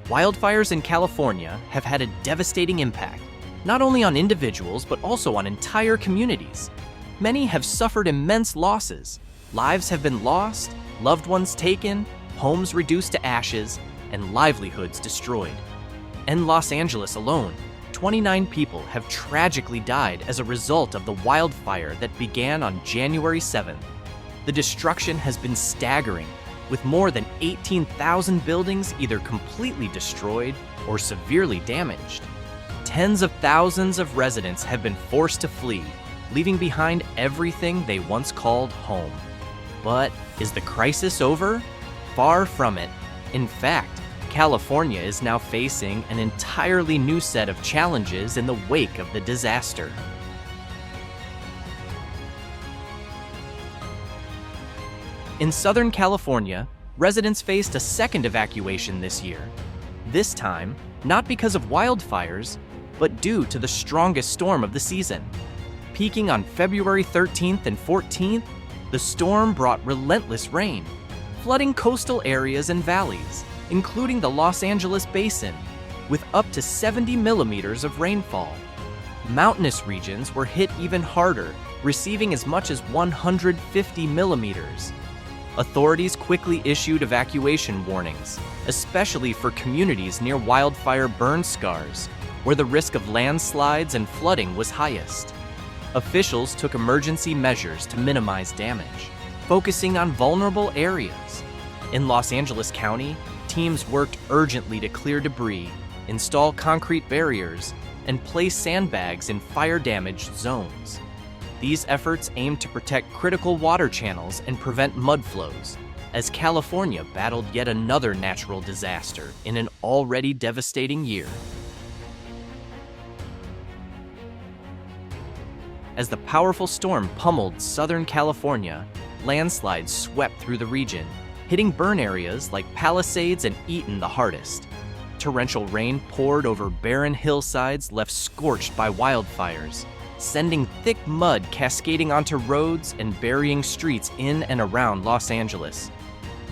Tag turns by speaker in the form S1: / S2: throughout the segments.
S1: Wildfires in California have had a devastating impact, not only on individuals but also on entire communities. Many have suffered immense losses. Lives have been lost, loved ones taken, homes reduced to ashes, and livelihoods destroyed. In Los Angeles alone, 29 people have tragically died as a result of the wildfire that began on January 7th. The destruction has been staggering, with more than 18,000 buildings either completely destroyed or severely damaged. Tens of thousands of residents have been forced to flee, leaving behind everything they once called home. But is the crisis over? Far from it. In fact, California is now facing an entirely new set of challenges in the wake of the disaster. In Southern California, residents faced a second evacuation this year. This time, not because of wildfires, but due to the strongest storm of the season. Peaking on February 13th and 14th, the storm brought relentless rain, flooding coastal areas and valleys, including the Los Angeles basin, with up to 70 millimeters of rainfall. Mountainous regions were hit even harder, receiving as much as 150 millimeters. Authorities quickly issued evacuation warnings, especially for communities near wildfire burn scars, where the risk of landslides and flooding was highest. Officials took emergency measures to minimize damage, focusing on vulnerable areas. In Los Angeles County, teams worked urgently to clear debris, install concrete barriers, and place sandbags in fire-damaged zones. These efforts aimed to protect critical water channels and prevent mud flows, as California battled yet another natural disaster in an already devastating year. As the powerful storm pummeled Southern California, landslides swept through the region, hitting burn areas like Palisades and Eaton the hardest. Torrential rain poured over barren hillsides left scorched by wildfires, sending thick mud cascading onto roads and burying streets in and around Los Angeles.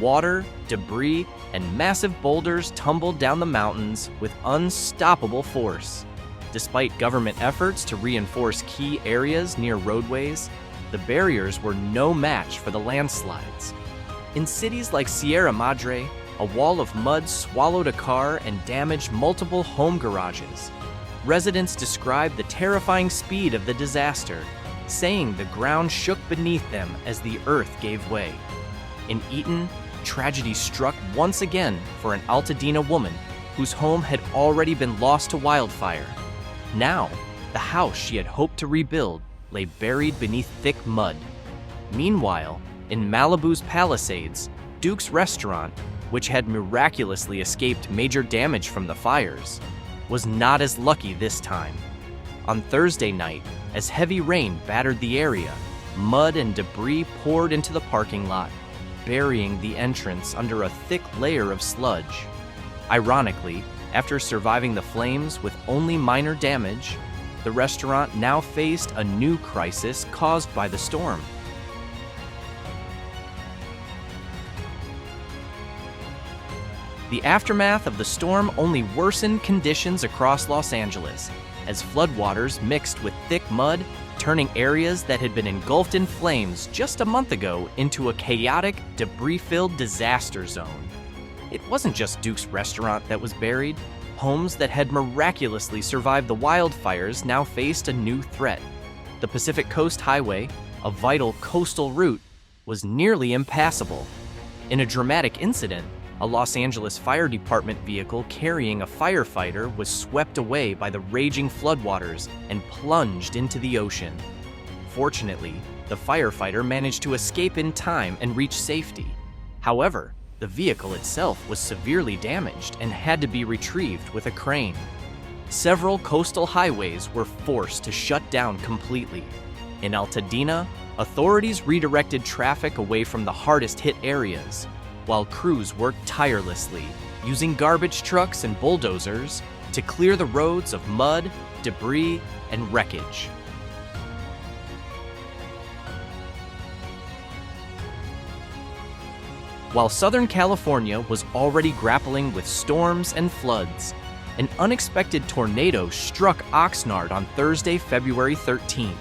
S1: Water, debris, and massive boulders tumbled down the mountains with unstoppable force. Despite government efforts to reinforce key areas near roadways, the barriers were no match for the landslides. In cities like Sierra Madre, a wall of mud swallowed a car and damaged multiple home garages. Residents described the terrifying speed of the disaster, saying the ground shook beneath them as the earth gave way. In Eaton, tragedy struck once again for an Altadena woman whose home had already been lost to wildfire. Now, the house she had hoped to rebuild lay buried beneath thick mud. Meanwhile, in Malibu's Palisades, Duke's restaurant, which had miraculously escaped major damage from the fires, was not as lucky this time. On Thursday night, as heavy rain battered the area, mud and debris poured into the parking lot, burying the entrance under a thick layer of sludge. Ironically, after surviving the flames with only minor damage, the restaurant now faced a new crisis caused by the storm. The aftermath of the storm only worsened conditions across Los Angeles, as floodwaters mixed with thick mud, turning areas that had been engulfed in flames just a month ago into a chaotic, debris-filled disaster zone. It wasn't just Duke's restaurant that was buried. Homes that had miraculously survived the wildfires now faced a new threat. The Pacific Coast Highway, a vital coastal route, was nearly impassable. In a dramatic incident, a Los Angeles Fire Department vehicle carrying a firefighter was swept away by the raging floodwaters and plunged into the ocean. Fortunately, the firefighter managed to escape in time and reach safety. However, the vehicle itself was severely damaged and had to be retrieved with a crane. Several coastal highways were forced to shut down completely. In Altadena, authorities redirected traffic away from the hardest-hit areas, while crews worked tirelessly, using garbage trucks and bulldozers to clear the roads of mud, debris, and wreckage. While Southern California was already grappling with storms and floods, an unexpected tornado struck Oxnard on Thursday, February 13th.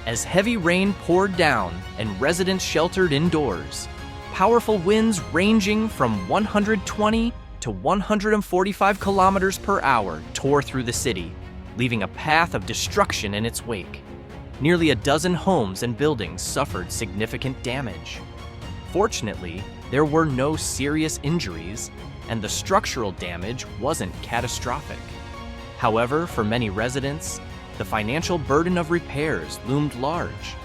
S1: As heavy rain poured down and residents sheltered indoors, powerful winds ranging from 120 to 145 kilometers per hour tore through the city, leaving a path of destruction in its wake. Nearly a dozen homes and buildings suffered significant damage. Fortunately, there were no serious injuries, and the structural damage wasn't catastrophic. However, for many residents, the financial burden of repairs loomed large.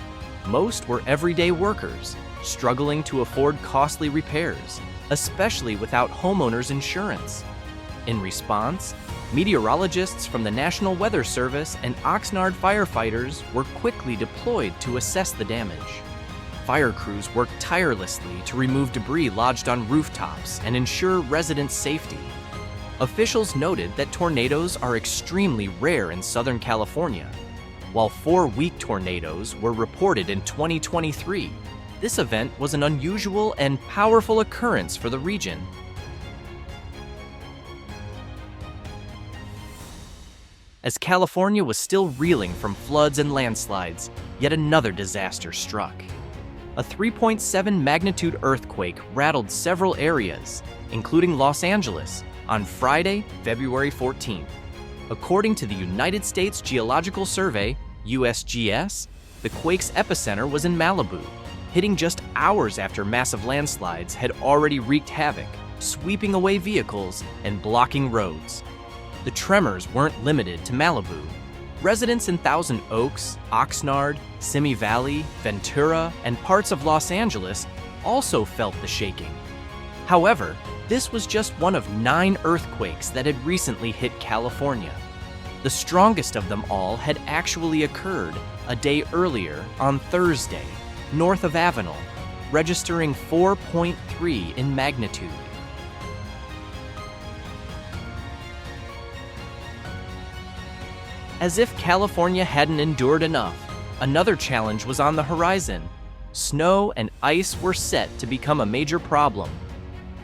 S1: Most were everyday workers, struggling to afford costly repairs, especially without homeowners insurance. In response, meteorologists from the National Weather Service and Oxnard firefighters were quickly deployed to assess the damage. Fire crews worked tirelessly to remove debris lodged on rooftops and ensure resident safety. Officials noted that tornadoes are extremely rare in Southern California. While 4 weak tornadoes were reported in 2023, this event was an unusual and powerful occurrence for the region. As California was still reeling from floods and landslides, yet another disaster struck. A 3.7 magnitude earthquake rattled several areas, including Los Angeles, on Friday, February 14th. According to the United States Geological Survey, USGS, the quake's epicenter was in Malibu, hitting just hours after massive landslides had already wreaked havoc, sweeping away vehicles and blocking roads. The tremors weren't limited to Malibu. Residents in Thousand Oaks, Oxnard, Simi Valley, Ventura, and parts of Los Angeles also felt the shaking. However, this was just one of 9 earthquakes that had recently hit California. The strongest of them all had actually occurred a day earlier on Thursday, north of Avenal, registering 4.3 in magnitude. As if California hadn't endured enough, another challenge was on the horizon. Snow and ice were set to become a major problem.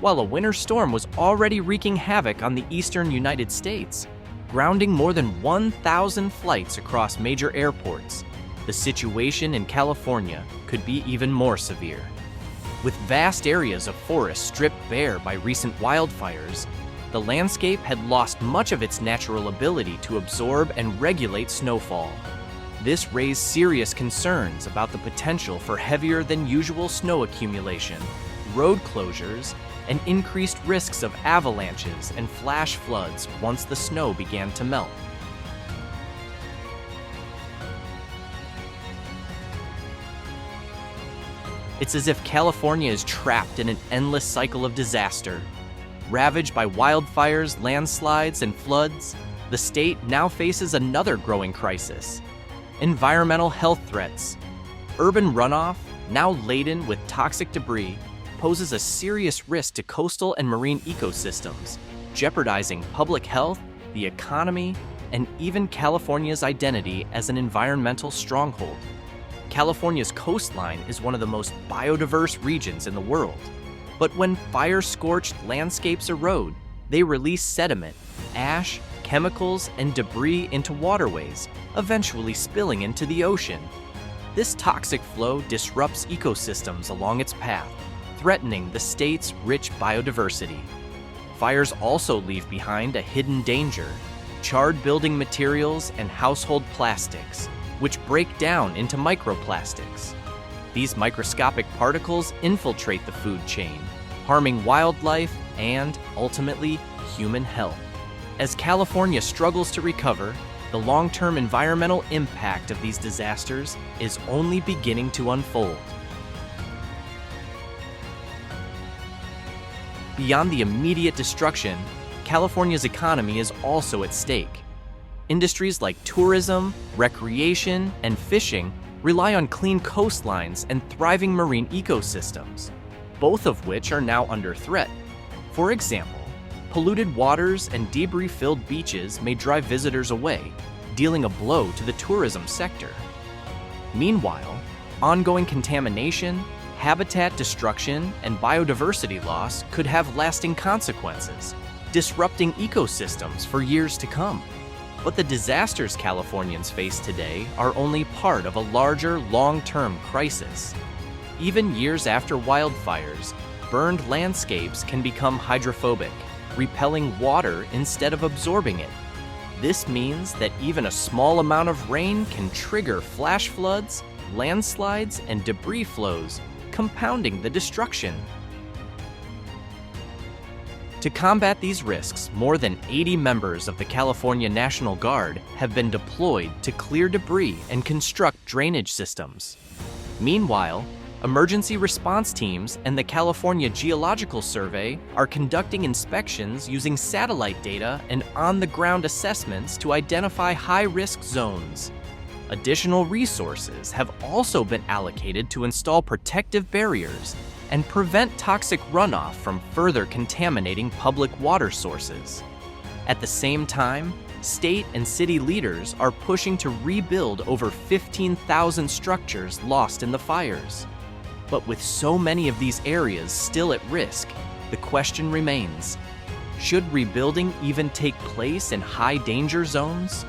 S1: While a winter storm was already wreaking havoc on the eastern United States, grounding more than 1,000 flights across major airports, the situation in California could be even more severe. With vast areas of forest stripped bare by recent wildfires, the landscape had lost much of its natural ability to absorb and regulate snowfall. This raised serious concerns about the potential for heavier than usual snow accumulation, road closures, and increased risks of avalanches and flash floods once the snow began to melt. It's as if California is trapped in an endless cycle of disaster. Ravaged by wildfires, landslides, and floods, the state now faces another growing crisis: environmental health threats. Urban runoff, now laden with toxic debris, poses a serious risk to coastal and marine ecosystems, jeopardizing public health, the economy, and even California's identity as an environmental stronghold. California's coastline is one of the most biodiverse regions in the world. But when fire-scorched landscapes erode, they release sediment, ash, chemicals, and debris into waterways, eventually spilling into the ocean. This toxic flow disrupts ecosystems along its path, threatening the state's rich biodiversity. Fires also leave behind a hidden danger: charred building materials and household plastics, which break down into microplastics. These microscopic particles infiltrate the food chain, harming wildlife and, ultimately, human health. As California struggles to recover, the long-term environmental impact of these disasters is only beginning to unfold. Beyond the immediate destruction, California's economy is also at stake. Industries like tourism, recreation, and fishing rely on clean coastlines and thriving marine ecosystems, both of which are now under threat. For example, polluted waters and debris-filled beaches may drive visitors away, dealing a blow to the tourism sector. Meanwhile, ongoing contamination, habitat destruction and biodiversity loss could have lasting consequences, disrupting ecosystems for years to come. But the disasters Californians face today are only part of a larger, long-term crisis. Even years after wildfires, burned landscapes can become hydrophobic, repelling water instead of absorbing it. This means that even a small amount of rain can trigger flash floods, landslides, and debris flows, compounding the destruction. To combat these risks, more than 80 members of the California National Guard have been deployed to clear debris and construct drainage systems. Meanwhile, emergency response teams and the California Geological Survey are conducting inspections using satellite data and on-the-ground assessments to identify high-risk zones. Additional resources have also been allocated to install protective barriers and prevent toxic runoff from further contaminating public water sources. At the same time, state and city leaders are pushing to rebuild over 15,000 structures lost in the fires. But with so many of these areas still at risk, the question remains: should rebuilding even take place in high danger zones?